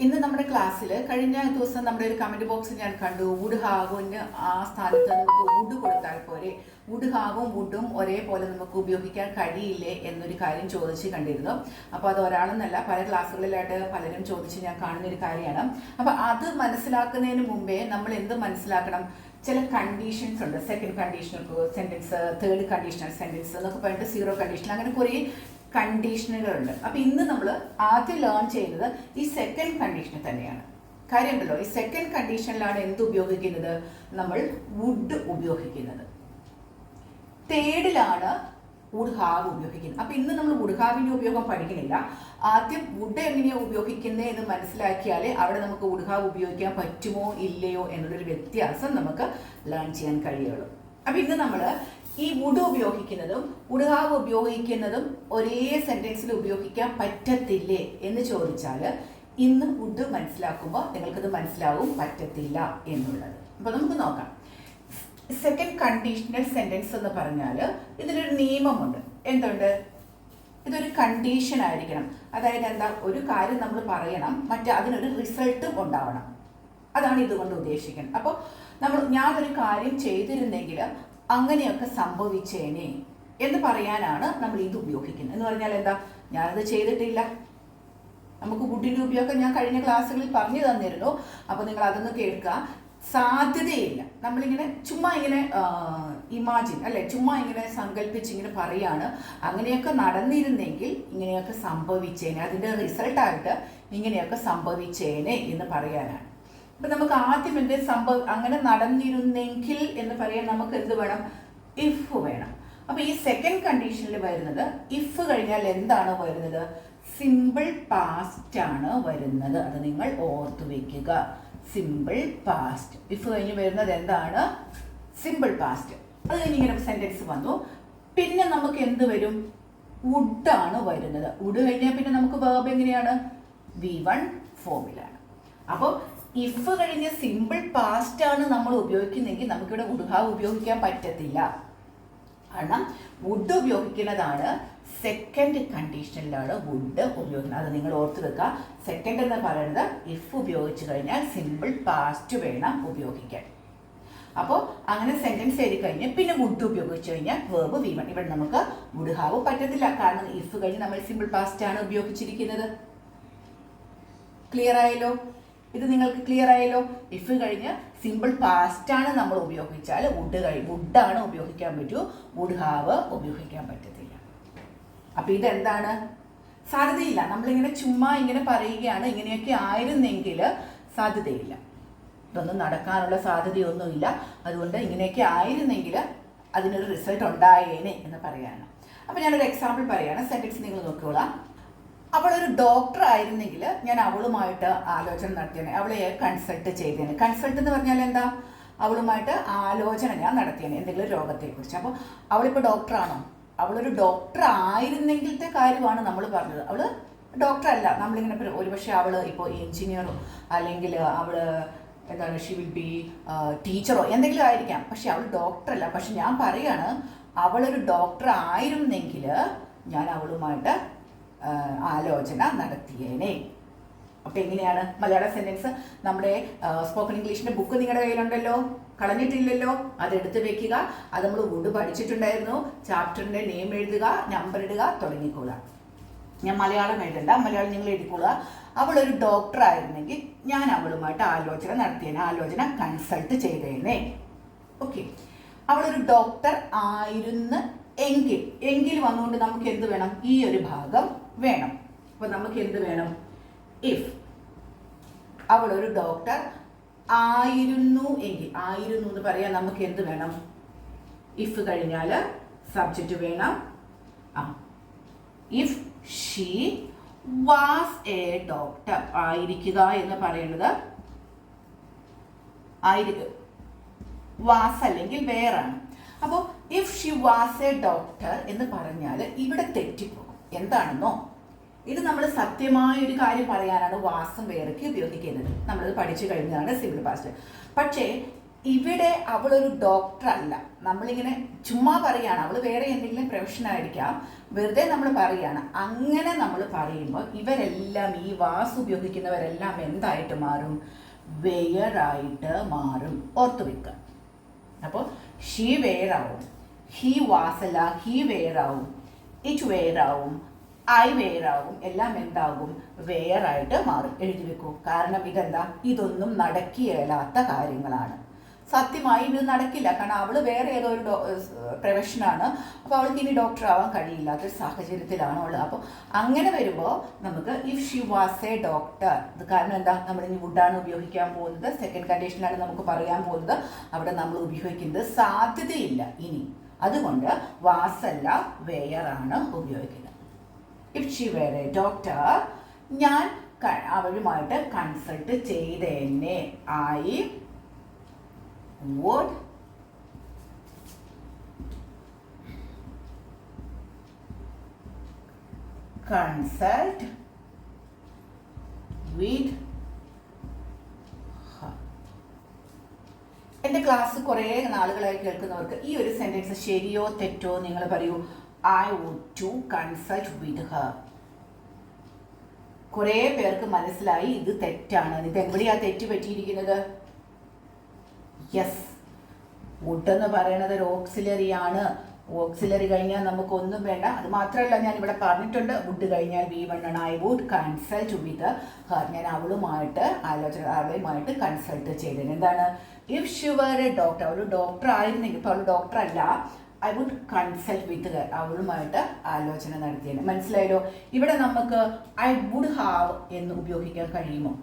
ഇന്ന് നമ്മുടെ ക്ലാസ്സിൽ കഴിഞ്ഞ ദിവസം നമ്മുടെ ഒരു കമന്റ് ബോക്സിൽ ഞാൻ കണ്ടു വുഡ് ഹാവിന് ആ സ്ഥാനത്ത് നമുക്ക് വുഡ് കൊടുത്താൽ പോരെ, വുഡ് ഹാവും വുഡും ഒരേപോലെ നമുക്ക് ഉപയോഗിക്കാൻ കഴിയില്ലേ എന്നൊരു കാര്യം ചോദിച്ച് കണ്ടിരുന്നു. അപ്പോൾ അത് ഒരാളെന്നല്ല, പല ക്ലാസ്സുകളിലായിട്ട് പലരും ചോദിച്ച് ഞാൻ കാണുന്ന ഒരു കാര്യമാണ്. അപ്പോൾ അത് മനസ്സിലാക്കുന്നതിന് മുമ്പേ നമ്മൾ എന്ത് മനസ്സിലാക്കണം? ചില കണ്ടീഷൻസ് ഉണ്ട്. Second conditional sentence, third conditional sentence എന്നൊക്കെ പറഞ്ഞിട്ട് സീറോ കണ്ടീഷണൽ, അങ്ങനെ കുറേ കണ്ടീഷനുകളുണ്ട്. അപ്പോൾ ഇന്ന് നമ്മൾ ആദ്യം ലേൺ ചെയ്യുന്നത് ഈ സെക്കൻഡ് കണ്ടീഷനിൽ തന്നെയാണ്. കാര്യമുണ്ടല്ലോ, ഈ സെക്കൻഡ് കണ്ടീഷനിലാണ് എന്ത് ഉപയോഗിക്കുന്നത്? നമ്മൾ വുഡ് ഉപയോഗിക്കുന്നത്. തേർഡിലാണ് വുഡ് ഹാവ് ഉപയോഗിക്കുന്നത്. അപ്പോൾ ഇന്ന് നമ്മൾ വുഡ് ഹാവിൻ്റെ ഉപയോഗം പഠിക്കുന്നില്ല. ആദ്യം വുഡ് എങ്ങനെയാണ് ഉപയോഗിക്കുന്നത് എന്ന് മനസ്സിലാക്കിയാലേ അവിടെ നമുക്ക് വുഡ് ഹാവ് ഉപയോഗിക്കാൻ പറ്റുമോ ഇല്ലയോ എന്നുള്ളൊരു വ്യത്യാസം നമുക്ക് ലേൺ ചെയ്യാൻ കഴിയുള്ളൂ. അപ്പോൾ ഇന്ന് നമ്മൾ ഈ വുഡ് ഉപയോഗിക്കുന്നതും വുഡ് ഹാവ് ഉപയോഗിക്കുന്നതും ഒരേ സെന്റൻസിൽ ഉപയോഗിക്കാൻ പറ്റത്തില്ലേ എന്ന് ചോദിച്ചാൽ ഇന്ന് വുഡ് മനസ്സിലാക്കുമ്പോൾ നിങ്ങൾക്കത് മനസ്സിലാവും പറ്റത്തില്ല എന്നുള്ളത്. അപ്പോൾ നമുക്ക് നോക്കാം. സെക്കൻഡ് കണ്ടീഷണൽ സെന്റൻസ് എന്ന് പറഞ്ഞാൽ ഇതിലൊരു നിയമമുണ്ട്. എന്തുണ്ട്? ഇതൊരു കണ്ടീഷൻ ആയിരിക്കണം. അതായത് എന്താ, ഒരു കാര്യം നമ്മൾ പറയണം, മറ്റേ അതിനൊരു റിസൾട്ടും ഉണ്ടാവണം. അതാണ് ഇതുകൊണ്ട് ഉദ്ദേശിക്കുന്നത്. അപ്പോൾ ഞാനൊരു കാര്യം ചെയ്തിരുന്നെങ്കിൽ അങ്ങനെയൊക്കെ സംഭവിച്ചേനെ എന്ന് പറയാനാണ് നമ്മൾ ഇത് ഉപയോഗിക്കുന്നത്. എന്ന് പറഞ്ഞാൽ എന്താ, ഞാനത് ചെയ്തിട്ടില്ല. നമുക്ക് വുഡിൻ്റെ ഉപയോഗം ഞാൻ കഴിഞ്ഞ ക്ലാസ്സുകളിൽ പറഞ്ഞു തന്നിരുന്നു. അപ്പോൾ നിങ്ങൾ അതൊന്ന് കേൾക്കുക. സാധ്യതയില്ല. നമ്മളിങ്ങനെ ചുമ്മാ ഇങ്ങനെ ഇമാജിൻ അല്ലെ, ചുമ്മാ ഇങ്ങനെ സങ്കല്പിച്ച് ഇങ്ങനെ പറയാണ്, അങ്ങനെയൊക്കെ നടന്നിരുന്നെങ്കിൽ ഇങ്ങനെയൊക്കെ സംഭവിച്ചേനെ, അതിൻ്റെ റിസൾട്ടായിട്ട് ഇങ്ങനെയൊക്കെ സംഭവിച്ചേനെ എന്ന് പറയാനാണ്. അപ്പം നമുക്ക് ആദ്യം എന്ത് അങ്ങനെ നടന്നിരുന്നെങ്കിൽ എന്ന് പറയാൻ നമുക്ക് എന്ത് വേണം? ഇഫ് വേണം. അപ്പോൾ ഈ സെക്കൻഡ് കണ്ടീഷനിൽ വരുന്നത് ഇഫ് കഴിഞ്ഞാൽ എന്താണ് വരുന്നത്? സിമ്പിൾ പാസ്റ്റ് ആണ് വരുന്നത്. അത് നിങ്ങൾ ഓർത്തു വെക്കുക. Simple past. ഇഫ് കഴിഞ്ഞ് വരുന്നത് എന്താണ്? Simple past. അത് കഴിഞ്ഞ് ഇങ്ങനെ സെന്റൻസ് വന്നു. പിന്നെ നമുക്ക് എന്ത് വരും? വുഡാണ് വരുന്നത്. വുഡ് കഴിഞ്ഞാൽ പിന്നെ നമുക്ക് വേർബ് എങ്ങനെയാണ്? V1 ഫോമിലാണ്. അപ്പോൾ ഇഫ് കഴിഞ്ഞ സിമ്പിൾ പാസ്റ്റ് ആണ് നമ്മൾ ഉപയോഗിക്കുന്നെങ്കിൽ നമുക്കിവിടെ വുഡ് ഹാവ് ഉപയോഗിക്കാൻ പറ്റത്തില്ല. കാരണം വുഡ് ഉപയോഗിക്കുന്നതാണ് സെക്കൻഡ് കണ്ടീഷനിലാണ് വുഡ് ഉപയോഗിക്കുന്നത്. അത് നിങ്ങൾ ഓർത്ത് വെക്കുക. സെക്കൻഡ് എന്ന് പറയുന്നത് ഇഫ് ഉപയോഗിച്ച് കഴിഞ്ഞാൽ സിമ്പിൾ പാസ്റ്റ് വേണം ഉപയോഗിക്കാൻ. അപ്പോൾ അങ്ങനെ സെന്റൻസ് എഴുതി കഴിഞ്ഞ് പിന്നെ വുഡ് ഉപയോഗിച്ച് കഴിഞ്ഞാൽ വേർബ് V1. ഇവിടെ നമുക്ക് വുഡ് ഹാവ് പറ്റത്തില്ല. കാരണം ഇഫ് കഴിഞ്ഞ് നമ്മൾ സിമ്പിൾ പാസ്റ്റ് ആണ് ഉപയോഗിച്ചിരിക്കുന്നത്. ക്ലിയർ ആയല്ലോ? ഇത് നിങ്ങൾക്ക് ക്ലിയർ ആയല്ലോ? ഇഫ് കഴിഞ്ഞ് സിമ്പിൾ പാസ്റ്റ് ആണ് നമ്മൾ ഉപയോഗിച്ചാൽ വുഡാണ് ഉപയോഗിക്കാൻ പറ്റൂ, വുഡ് ഹാവ് ഉപയോഗിക്കാൻ പറ്റത്തില്ല. അപ്പം ഇതെന്താണ്? സാധ്യതയില്ല. നമ്മളിങ്ങനെ ചുമ്മാ ഇങ്ങനെ പറയുകയാണ്, ഇങ്ങനെയൊക്കെ ആയിരുന്നെങ്കിൽ സാധ്യതയില്ല. ഇതൊന്നും നടക്കാനുള്ള സാധ്യതയൊന്നുമില്ല. അതുകൊണ്ട് ഇങ്ങനെയൊക്കെ ആയിരുന്നെങ്കിൽ അതിനൊരു റിസൾട്ട് ഉണ്ടായേനെ എന്ന് പറയാണ്. അപ്പം ഞാനൊരു എക്സാമ്പിൾ പറയുകയാണ്. സെൻറ്റൻസ് നിങ്ങൾ നോക്കിക്കോളാം. അവളൊരു ഡോക്ടർ ആയിരുന്നെങ്കിൽ ഞാൻ അവളുമായിട്ട് ആലോചന നടത്തിയേനെ, അവളെ കൺസൾട്ട് ചെയ്തേനെ. കൺസൾട്ട് എന്ന് പറഞ്ഞാൽ എന്താ? അവളുമായിട്ട് ആലോചന ഞാൻ നടത്തിയേനെ എന്തെങ്കിലും രോഗത്തെക്കുറിച്ച്. അപ്പോൾ അവളിപ്പോൾ ഡോക്ടറാണോ? അവളൊരു ഡോക്ടർ ആയിരുന്നെങ്കിലത്തെ കാര്യമാണ് നമ്മൾ പറഞ്ഞത്. അവൾ ഡോക്ടർ അല്ല. നമ്മളിങ്ങനെ ഒരുപക്ഷെ അവൾ ഇപ്പോൾ എഞ്ചിനീയറോ അല്ലെങ്കിൽ അവൾ എന്താണ്, ഷി വിൽ ബി ടീച്ചറോ എന്തെങ്കിലും ആയിരിക്കാം. പക്ഷെ അവൾ ഡോക്ടർ അല്ല. പക്ഷെ ഞാൻ പറയാണ്, അവളൊരു ഡോക്ടർ ആയിരുന്നെങ്കിൽ ഞാൻ അവളുമായിട്ട് ആലോചന നടത്തിയേനെ. അപ്പം എങ്ങനെയാണ് മലയാള സെൻറ്റൻസ്? നമ്മുടെ സ്പോക്കൺ ഇംഗ്ലീഷിൻ്റെ ബുക്ക് നിങ്ങളുടെ കയ്യിലുണ്ടല്ലോ, കളഞ്ഞിട്ടില്ലല്ലോ, അതെടുത്ത് വെക്കുക. അത് നമ്മൾ വുഡ് പഠിച്ചിട്ടുണ്ടായിരുന്നു. ചാപ്റ്ററിൻ്റെ നെയിം എഴുതുക, നമ്പർ ഇടുക, തുടങ്ങിക്കൊള്ളുക. ഞാൻ മലയാളം എഴുതണ്ട, മലയാളം നിങ്ങൾ എഴുതിക്കൊള്ളുക. അവളൊരു ഡോക്ടർ ആയിരുന്നെങ്കിൽ ഞാൻ അവളുമായിട്ട് ആലോചന നടത്തിയേനെ, ആലോചന കൺസൾട്ട് ചെയ്തേനെ. ഓക്കെ. അവളൊരു ഡോക്ടർ ആയിരുന്നു എങ്കിൽ വന്നുകൊണ്ട് നമുക്ക് എന്ത് വേണം? ഈ ഒരു ഭാഗം വേണം. അപ്പൊ നമുക്ക് എന്ത് വേണം? ഇഫ് അവളൊരു ഡോക്ടർ ആയിരുന്നു എങ്കിൽ, ആയിരുന്നു എന്ന് പറയാൻ നമുക്ക് എന്ത് വേണം? ഇഫ് കഴിഞ്ഞാൽ സബ്ജക്റ്റ് വേണം. If she was A doctor, ആയിരിക്കുക എന്ന് പറയുന്നത് വാസ് അല്ലെങ്കിൽ വേറാണ്. അപ്പോൾ if she was A doctor എന്ന് പറഞ്ഞാൽ ഇവിടെ തെറ്റിപ്പോകും. എന്താണെന്നോ, ഇത് നമ്മൾ സത്യമായ ഒരു കാര്യം പറയാനാണ് വാസും വേറൊക്കെ ഉപയോഗിക്കുന്നത്. നമ്മളത് പഠിച്ചു കഴിഞ്ഞതാണ് സിമ്പിൾ പാസ്റ്റ്. പക്ഷേ ഇവിടെ അവളൊരു ഡോക്ടറല്ല. നമ്മളിങ്ങനെ ചുമ്മാ പറയുകയാണ്, അവൾ വേറെ എന്തെങ്കിലും പ്രൊഫഷൻ ആയിരിക്കാം, വെറുതെ നമ്മൾ പറയുകയാണ്. അങ്ങനെ നമ്മൾ പറയുമ്പോൾ ഇവരെല്ലാം, ഈ വാസ് ഉപയോഗിക്കുന്നവരെല്ലാം എന്തായിട്ട് മാറും? വെയറായിട്ട് മാറും. ഓർത്തു വെക്കുക. അപ്പോൾ ഷീ വെയറാവും, ഹി വാസല്ല ഹി വെയറാവും, ഇറ്റ് വെയറാവും, ഐ വെയറാവും, എല്ലാം എന്താകും? വെയറായിട്ട് മാറും. എഴുതി വെക്കൂ. കാരണം ഇതെന്താ? ഇതൊന്നും നടക്കിയല്ലാത്ത കാര്യങ്ങളാണ്. സത്യമായി ഇത് നടക്കില്ല. കാരണം അവൾ വേറെ ഏതോ ഒരു പ്രൊഫഷനാണ്. അപ്പോൾ അവൾക്ക് ഇനി ഡോക്ടർ ആവാൻ കഴിയില്ലാത്തൊരു സാഹചര്യത്തിലാണ് ഉള്ളത്. അപ്പോൾ അങ്ങനെ വരുമ്പോൾ നമുക്ക് if she was A doctor, ഇത് കാരണം എന്താ? നമ്മൾ ഇനി വുഡാണ് ഉപയോഗിക്കാൻ പോകുന്നത്. സെക്കൻഡ് കണ്ടീഷനാണ് നമുക്ക് പറയാൻ പോകുന്നത്. അവിടെ നമ്മൾ ഉപയോഗിക്കുന്നത് സാധ്യതയില്ല ഇനി. അതുകൊണ്ട് വാസല്ല വെയറാണ് ഉപയോഗിക്കുന്നത്. If she were a doctor, ഞാൻ അവരുമായിട്ട് കൺസൾട്ട് ചെയ്തേനെ. I would consult with her. എൻ്റെ ക്ലാസ് കുറേ നാളുകളായി കേൾക്കുന്നവർക്ക് ഈ ഒരു സെൻറ്റൻസ് ശരിയോ തെറ്റോ നിങ്ങൾ പറയൂ. I would to consult with her. കുറേ പേർക്ക് മനസ്സിലായി ഇത് തെറ്റാണ്. ഇത് എവിടെയാണ് തെറ്റ് പറ്റിയിരിക്കുന്നത്? യെസ്, വുഡ് എന്ന് പറയുന്നത് ഒരു ഓക്സിലറി ആണ്. ഓക്സിലറി കഴിഞ്ഞാൽ നമുക്കൊന്നും വേണ്ട. അത് മാത്രമല്ല, ഞാൻ ഇവിടെ പറഞ്ഞിട്ടുണ്ട്, വുഡ് കഴിഞ്ഞാൽ V1 ആണ്. I would consult with her. ഞാൻ അവളുമായിട്ട് അവളുമായിട്ട് കൺസൾട്ട് ചെയ്തത് എന്താണ്? If she were a doctor, അവൾ ഡോക്ടർ ആയിരുന്നെങ്കിൽ, ഇപ്പോൾ അവൾ ഡോക്ടർ അല്ല, I would consult with her, അവളുമായിട്ട് ആലോചന നടത്തിയത്. മനസ്സിലായല്ലോ? ഇവിടെ നമുക്ക് ഐ വുഡ് ഹാവ് എന്ന് ഉപയോഗിക്കാൻ കഴിയുമോ?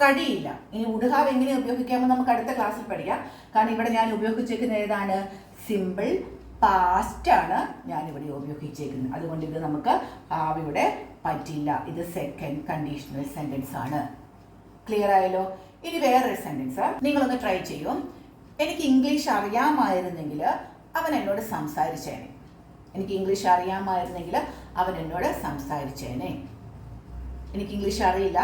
കഴിയില്ല. ഇനി വുഡ് ഹാവ് എങ്ങനെ ഉപയോഗിക്കാമെന്ന് നമുക്ക് അടുത്ത ക്ലാസ്സിൽ പഠിക്കാം. കാരണം ഇവിടെ ഞാൻ ഉപയോഗിച്ചേക്കുന്നത് ഏതാണ്? സിമ്പിൾ പാസ്റ്റ് ആണ് ഞാനിവിടെ ഉപയോഗിച്ചേക്കുന്നത്. അതുകൊണ്ട് ഇത് നമുക്ക് ഹാവ് ഇവിടെ പറ്റില്ല. ഇത് സെക്കൻഡ് കണ്ടീഷണൽ സെൻറ്റൻസ് ആണ്. ക്ലിയർ ആയല്ലോ? ഇനി വേറൊരു സെൻറ്റൻസ് നിങ്ങളൊന്ന് ട്രൈ ചെയ്യും. എനിക്ക് ഇംഗ്ലീഷ് അറിയാമായിരുന്നെങ്കിൽ അവൻ എന്നോട് സംസാരിച്ചേനെ. എനിക്ക് ഇംഗ്ലീഷ് അറിയാമായിരുന്നെങ്കിൽ അവൻ എന്നോട് സംസാരിച്ചേനെ. എനിക്ക് ഇംഗ്ലീഷ് അറിയില്ല,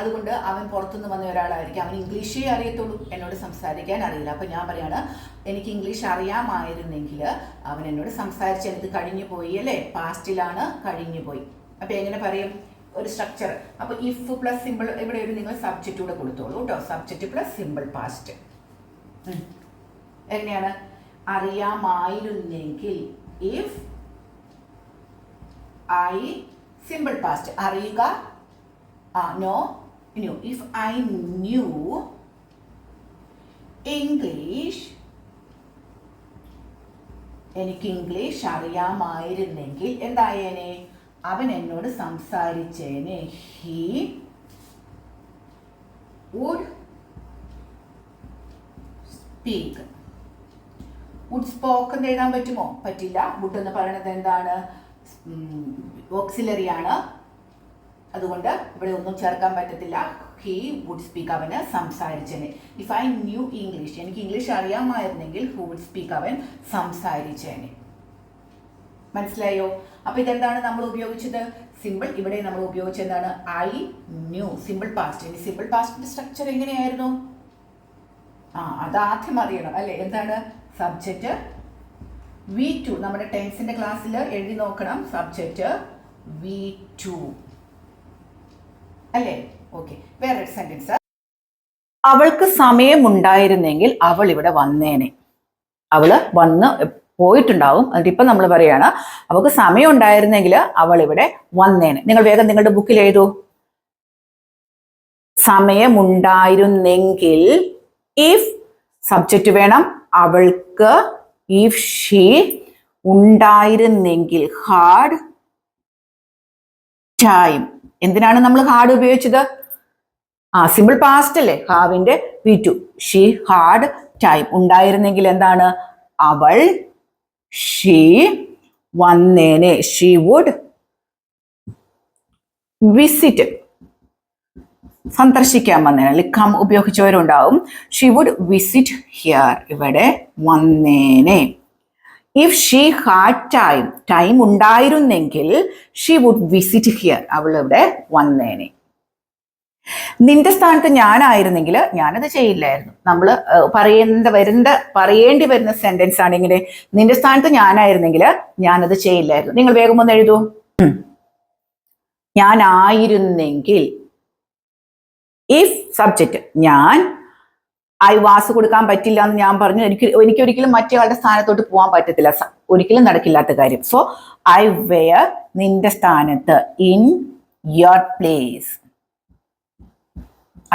അതുകൊണ്ട് അവൻ പുറത്തുനിന്ന് വന്ന ഒരാളായിരിക്കും. അവൻ ഇംഗ്ലീഷേ അറിയത്തുള്ളൂ, എന്നോട് സംസാരിക്കാൻ അറിയില്ല. അപ്പോൾ ഞാൻ പറയാണ്, എനിക്ക് ഇംഗ്ലീഷ് അറിയാമായിരുന്നെങ്കിൽ അവൻ എന്നോട് സംസാരിച്ച്. എനിക്ക് കഴിഞ്ഞു പോയി അല്ലേ? പാസ്റ്റിലാണ് കഴിഞ്ഞു പോയി. അപ്പോൾ എങ്ങനെ പറയും? ഒരു സ്ട്രക്ചർ. അപ്പോൾ ഇഫ് പ്ലസ് സിമ്പിൾ, ഇവിടെ ഒരു നിങ്ങൾ സബ്ജക്റ്റ് കൂടെ കൊടുത്തോളൂ കേട്ടോ. Subject plus simple past. എങ്ങനെയാണ്? അറിയാമായിരുന്നെങ്കിൽ, ഇഫ് ഐ, സിമ്പിൾ പാസ്റ്റ്, അറിയുക, no, if I knew English, എനിക്ക് ഇംഗ്ലീഷ് അറിയാമായിരുന്നെങ്കിൽ എന്തായേനെ? അവൻ എന്നോട് സംസാരിച്ചേനെ. he would speak. would spoke എന്ന് എഴുതാൻ പറ്റുമോ? പറ്റില്ല. വുഡ് എന്ന് പറയുന്നത് എന്താണ്? ഓക്സിലറി ആണ്. അതുകൊണ്ട് ഇവിടെ ഒന്നും ചേർക്കാൻ പറ്റത്തില്ല. ഹി വുഡ് സ്പീക്ക്, അവന് സംസാരിച്ചേനെ. ഇഫ് ഐ ന്യൂ ഇംഗ്ലീഷ്, എനിക്ക് ഇംഗ്ലീഷ് അറിയാമായിരുന്നെങ്കിൽ ഹു വുഡ് സ്പീക്ക്, അവൻ സംസാരിച്ചേനെ. മനസ്സിലായോ? അപ്പോൾ ഇതെന്താണ് നമ്മൾ ഉപയോഗിച്ചത്? സിമ്പിൾ. ഇവിടെ നമ്മൾ ഉപയോഗിച്ചത് എന്താണ്? I new, simple past. ഇനി സിമ്പിൾ പാസ്റ്റിന്റെ സ്ട്രക്ചർ എങ്ങനെയായിരുന്നു? അതാദ്യം അറിയണം അല്ലേ? എന്താണ്? Subject V2. നമ്മുടെ ടെൻസിന്റെ ക്ലാസ്സിൽ എഴുതി നോക്കണം. സബ്ജക്റ്റ് V2 അല്ലേ? ഓക്കെ. വേറൊരു സെന്റൻസ്. അവൾക്ക് സമയമുണ്ടായിരുന്നെങ്കിൽ അവൾ ഇവിടെ വന്നേനെ. അവള് വന്ന് പോയിട്ടുണ്ടാവും. എന്നിട്ട് ഇപ്പം നമ്മൾ പറയാണ്, അവൾക്ക് സമയം ഉണ്ടായിരുന്നെങ്കിൽ അവൾ ഇവിടെ വന്നേനെ. നിങ്ങൾ വേഗം നിങ്ങളുടെ ബുക്കിൽ എഴുതൂ. സമയമുണ്ടായിരുന്നെങ്കിൽ, ഇഫ് സബ്ജക്റ്റ് വേണം, അവൾക്ക്, ഇഫ് ഷീ, ഉണ്ടായിരുന്നെങ്കിൽ ഹാഡ് ടൈം. എന്തിനാണ് നമ്മൾ ഹാഡ് ഉപയോഗിച്ചത്? സിമ്പിൾ പാസ്റ്റ് അല്ലേ? ഹാവിന്റെ V2. She had time. ഉണ്ടായിരുന്നെങ്കിൽ എന്താണ്? അവൾ, ഷീ, വന്നേനെ. ഷീ വുഡ് വിസിറ്റ്, സന്ദർശിക്കാൻ വന്നേനെ. ലിഖം ഉപയോഗിച്ചവരുണ്ടാവും. ഷീ വുഡ് വിസിറ്റ് ഹിയർ, ഇവിടെ വന്നേനെ. If she had time, time ഉണ്ടായിരുന്നെങ്കിൽ ഷീ വുഡ് വിസിറ്റ് ഹിയർ, അവൾ ഇവിടെ വന്നേനെ. നിന്റെ സ്ഥാനത്ത് ഞാനായിരുന്നെങ്കിൽ ഞാനത് ചെയ്യില്ലായിരുന്നു. നമ്മൾ പറയേണ്ടി വരുന്ന സെന്റൻസ് ആണെങ്കിൽ നിന്റെ സ്ഥാനത്ത് ഞാനായിരുന്നെങ്കിൽ ഞാനത് ചെയ്യില്ലായിരുന്നു. നിങ്ങൾ വേഗം ഒന്ന് എഴുതൂ. ഞാനായിരുന്നെങ്കിൽ, ഇഫ് സബ്ജക്റ്റ് ഞാൻ, ഐ വാസ് കൊടുക്കാൻ പറ്റില്ല എന്ന് ഞാൻ പറഞ്ഞു. എനിക്കൊരിക്കലും മറ്റേയാളുടെ സ്ഥാനത്തോട്ട് പോകാൻ പറ്റത്തില്ല, ഒരിക്കലും നടക്കില്ലാത്ത കാര്യം. സോ ഐ വെയർ നിന്റെ സ്ഥാനത്ത്, in your place.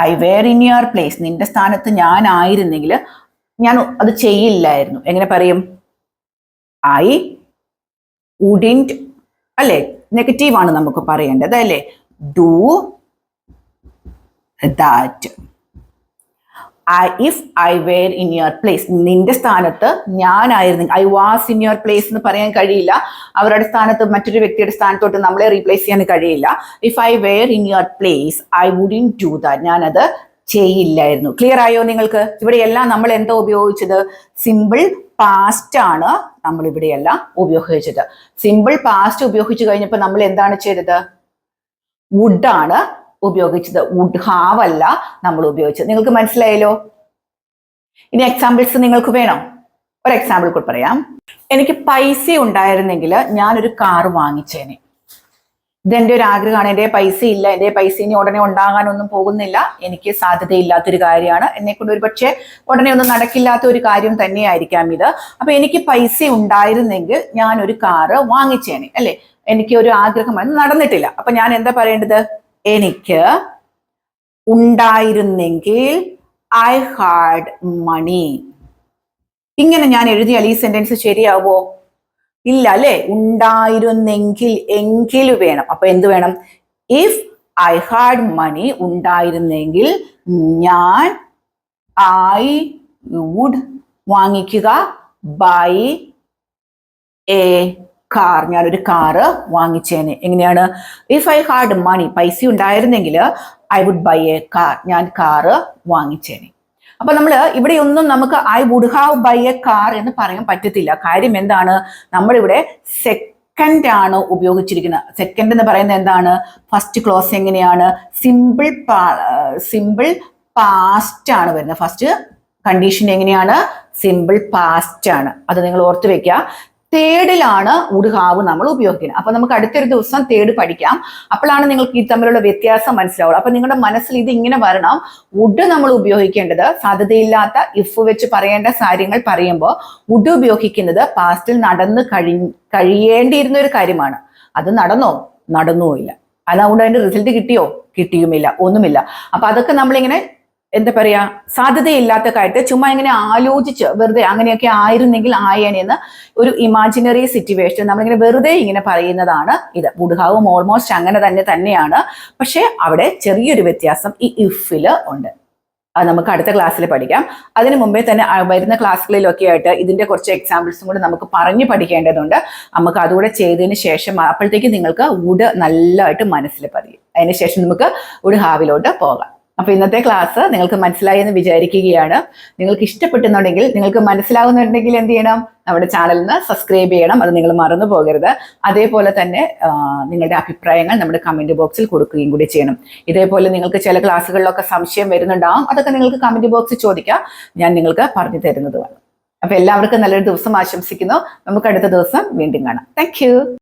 I were in your place. നിന്റെ സ്ഥാനത്ത് ഞാനായിരുന്നെങ്കിൽ ഞാൻ അത് ചെയ്യില്ലായിരുന്നു. എങ്ങനെ പറയും? ഐ വുഡിൻറ്റ്, അല്ലേ? നെഗറ്റീവ് ആണ് നമുക്ക് പറയേണ്ടത്, അല്ലേ? Do that. If I were in your place, നിന്റെ സ്ഥാനത്ത് ഞാനായിരുന്നെങ്കിൽ, I was in your place എന്ന് പറയാൻ കഴിയില്ല. അവരുടെ സ്ഥാനത്ത്, മറ്റൊരു വ്യക്തിയുടെ സ്ഥാനത്തോട്ട് നമ്മളെ റീപ്ലേസ് ചെയ്യാൻ കഴിയില്ല. If I were in your place I wouldn't do that. ഞാനത് ചെയ്യില്ലായിരുന്നു. ക്ലിയർ ആയോ നിങ്ങൾക്ക്? ഇവിടെയെല്ലാം നമ്മൾ എന്താ ഉപയോഗിച്ചത്? സിമ്പിൾ പാസ്റ്റ് ആണ് നമ്മൾ ഇവിടെയെല്ലാം ഉപയോഗിച്ചത്. സിമ്പിൾ പാസ്റ്റ് ഉപയോഗിച്ചു കഴിഞ്ഞപ്പോൾ നമ്മൾ എന്താണ് ചെയ്തത്? വുഡ് ആണ് ഉപയോഗിച്ചത്. വുഡ് ഹാവ് അല്ല നമ്മൾ ഉപയോഗിച്ചത്. നിങ്ങൾക്ക് മനസ്സിലായല്ലോ? ഇനി എക്സാമ്പിൾസ് നിങ്ങൾക്ക് വേണം? ഒരു എക്സാമ്പിൾ കൂടി പറയാം. എനിക്ക് പൈസ ഉണ്ടായിരുന്നെങ്കിൽ ഞാനൊരു കാർ വാങ്ങിച്ചേനെ. ഇതെന്റെ ഒരു ആഗ്രഹമാണ്. എൻ്റെ പൈസ ഇല്ല, എൻ്റെ പൈസ ഇനി ഉടനെ ഉണ്ടാകാനൊന്നും പോകുന്നില്ല, എനിക്ക് സാധ്യതയില്ലാത്തൊരു കാര്യമാണ്, എന്നെ കൊണ്ട് ഒരു പക്ഷേ ഉടനെ ഒന്നും നടക്കില്ലാത്ത ഒരു കാര്യം തന്നെയായിരിക്കാം ഇത്. അപ്പൊ എനിക്ക് പൈസ ഉണ്ടായിരുന്നെങ്കിൽ ഞാനൊരു കാറ് വാങ്ങിച്ചേനെ, അല്ലെ? എനിക്ക് ഒരു ആഗ്രഹം നടന്നിട്ടില്ല. അപ്പൊ ഞാൻ എന്താ പറയേണ്ടത്? എനിക്ക് ഉണ്ടായിരുന്നെങ്കിൽ ഐ ഹാഡ് മണി. ഇങ്ങനെ ഞാൻ എഴുതിയാൽ ഈ സെന്റൻസ് ശരിയാവോ? ഇല്ല, അല്ലെ? ഉണ്ടായിരുന്നെങ്കിൽ, എങ്കിൽ വേണം. അപ്പൊ എന്ത് വേണം? ഇഫ് ഐ ഹാഡ് മണി, ഉണ്ടായിരുന്നെങ്കിൽ ഞാൻ, ഐ വുഡ് വാങ്ങിക്കുക, ബൈ എ കാർ, ഞാനൊരു കാറ് വാങ്ങിച്ചേനെ. എങ്ങനെയാണ്? ഇഫ് ഐ ഹാഡ് മണി, പൈസ ഉണ്ടായിരുന്നെങ്കിൽ I would buy a car, ഞാൻ കാറ് വാങ്ങിച്ചേനെ. അപ്പൊ നമ്മൾ ഇവിടെയൊന്നും നമുക്ക് I would have buy a car എന്ന് പറയാൻ പറ്റത്തില്ല. കാര്യം എന്താണ്? നമ്മളിവിടെ സെക്കൻഡ് ആണ് ഉപയോഗിച്ചിരിക്കുന്നത്. സെക്കൻഡ് എന്ന് പറയുന്നത് എന്താണ്? ഫസ്റ്റ് ക്ലോസ് എങ്ങനെയാണ്? സിമ്പിൾ പാസ്റ്റ് ആണ് വരുന്നത്. ഫസ്റ്റ് കണ്ടീഷൻ എങ്ങനെയാണ്? സിമ്പിൾ പാസ്റ്റ് ആണ്. അത് നിങ്ങൾ ഓർത്ത് വെക്കുക. തേർഡിലാണ് വുഡ് ഹാവ് നമ്മൾ ഉപയോഗിക്കുന്നത്. അപ്പൊ നമുക്ക് അടുത്തൊരു ദിവസം തേർഡ് പഠിക്കാം. അപ്പോഴാണ് നിങ്ങൾക്ക് ഈ തമ്മിലുള്ള വ്യത്യാസം മനസ്സിലാവുള്ളൂ. അപ്പൊ നിങ്ങളുടെ മനസ്സിൽ ഇത് ഇങ്ങനെ വരണം. വുഡ് നമ്മൾ ഉപയോഗിക്കേണ്ടത് സാധ്യതയില്ലാത്ത ഇഫ് വെച്ച് പറയേണ്ട കാര്യങ്ങൾ പറയുമ്പോൾ വുഡ് ഉപയോഗിക്കുന്നത് പാസ്റ്റിൽ നടന്ന് കഴിയേണ്ടിയിരുന്ന ഒരു കാര്യമാണ്. അത് നടന്നുമില്ല. അതുകൊണ്ട് അതിന്റെ റിസൾട്ട് കിട്ടിയോ? കിട്ടിയുമില്ല, ഒന്നുമില്ല. അപ്പൊ അതൊക്കെ നമ്മളിങ്ങനെ എന്താ പറയാ, സാധ്യതയില്ലാത്ത കാര്യത്തെ ചുമ്മാ ഇങ്ങനെ ആലോചിച്ച് വെറുതെ അങ്ങനെയൊക്കെ ആയിരുന്നെങ്കിൽ ആയേനെന്ന് ഒരു ഇമാജിനറി സിറ്റുവേഷൻ നമ്മളിങ്ങനെ വെറുതെ ഇങ്ങനെ പറയുന്നതാണ് ഇത്. വുഡ് ഹാവും ഓൾമോസ്റ്റ് അങ്ങനെ തന്നെയാണ്. പക്ഷെ അവിടെ ചെറിയൊരു വ്യത്യാസം ഈ ഇഫില് ഉണ്ട്. അത് നമുക്ക് അടുത്ത ക്ലാസ്സിൽ പഠിക്കാം. അതിനു മുമ്പേ തന്നെ വരുന്ന ക്ലാസ്സുകളിലൊക്കെ ആയിട്ട് ഇതിന്റെ കുറച്ച് എക്സാമ്പിൾസും കൂടെ നമുക്ക് പറഞ്ഞു പഠിക്കേണ്ടതുണ്ട്. നമുക്ക് അതുകൂടെ ചെയ്തതിന് ശേഷം അപ്പോഴത്തേക്ക് നിങ്ങൾക്ക് വുഡ് നല്ലതായിട്ട് മനസ്സിൽ പതിയും. അതിനുശേഷം നമുക്ക് വുഡ് ഹാവിലോട്ട് പോകാം. അപ്പൊ ഇന്നത്തെ ക്ലാസ് നിങ്ങൾക്ക് മനസ്സിലായി എന്ന് വിചാരിക്കുകയാണ്. നിങ്ങൾക്ക് ഇഷ്ടപ്പെട്ടുന്നുണ്ടെങ്കിൽ, നിങ്ങൾക്ക് മനസ്സിലാകുന്നുണ്ടെങ്കിൽ എന്ത് ചെയ്യണം? നമ്മുടെ ചാനലിന് സബ്സ്ക്രൈബ് ചെയ്യണം. അത് നിങ്ങൾ മറന്നു പോകരുത്. അതേപോലെ തന്നെ നിങ്ങളുടെ അഭിപ്രായങ്ങൾ നമ്മുടെ കമന്റ് ബോക്സിൽ കൊടുക്കുകയും കൂടി ചെയ്യണം. ഇതേപോലെ നിങ്ങൾക്ക് ചില ക്ലാസ്സുകളിലൊക്കെ സംശയം വരുന്നുണ്ടാവും. അതൊക്കെ നിങ്ങൾക്ക് കമന്റ് ബോക്സിൽ ചോദിക്കാം, ഞാൻ നിങ്ങൾക്ക് പറഞ്ഞു തരുന്നതുമാണ്. അപ്പൊ എല്ലാവർക്കും നല്ലൊരു ദിവസം ആശംസിക്കുന്നു. നമുക്ക് അടുത്ത ദിവസം വീണ്ടും കാണാം. താങ്ക്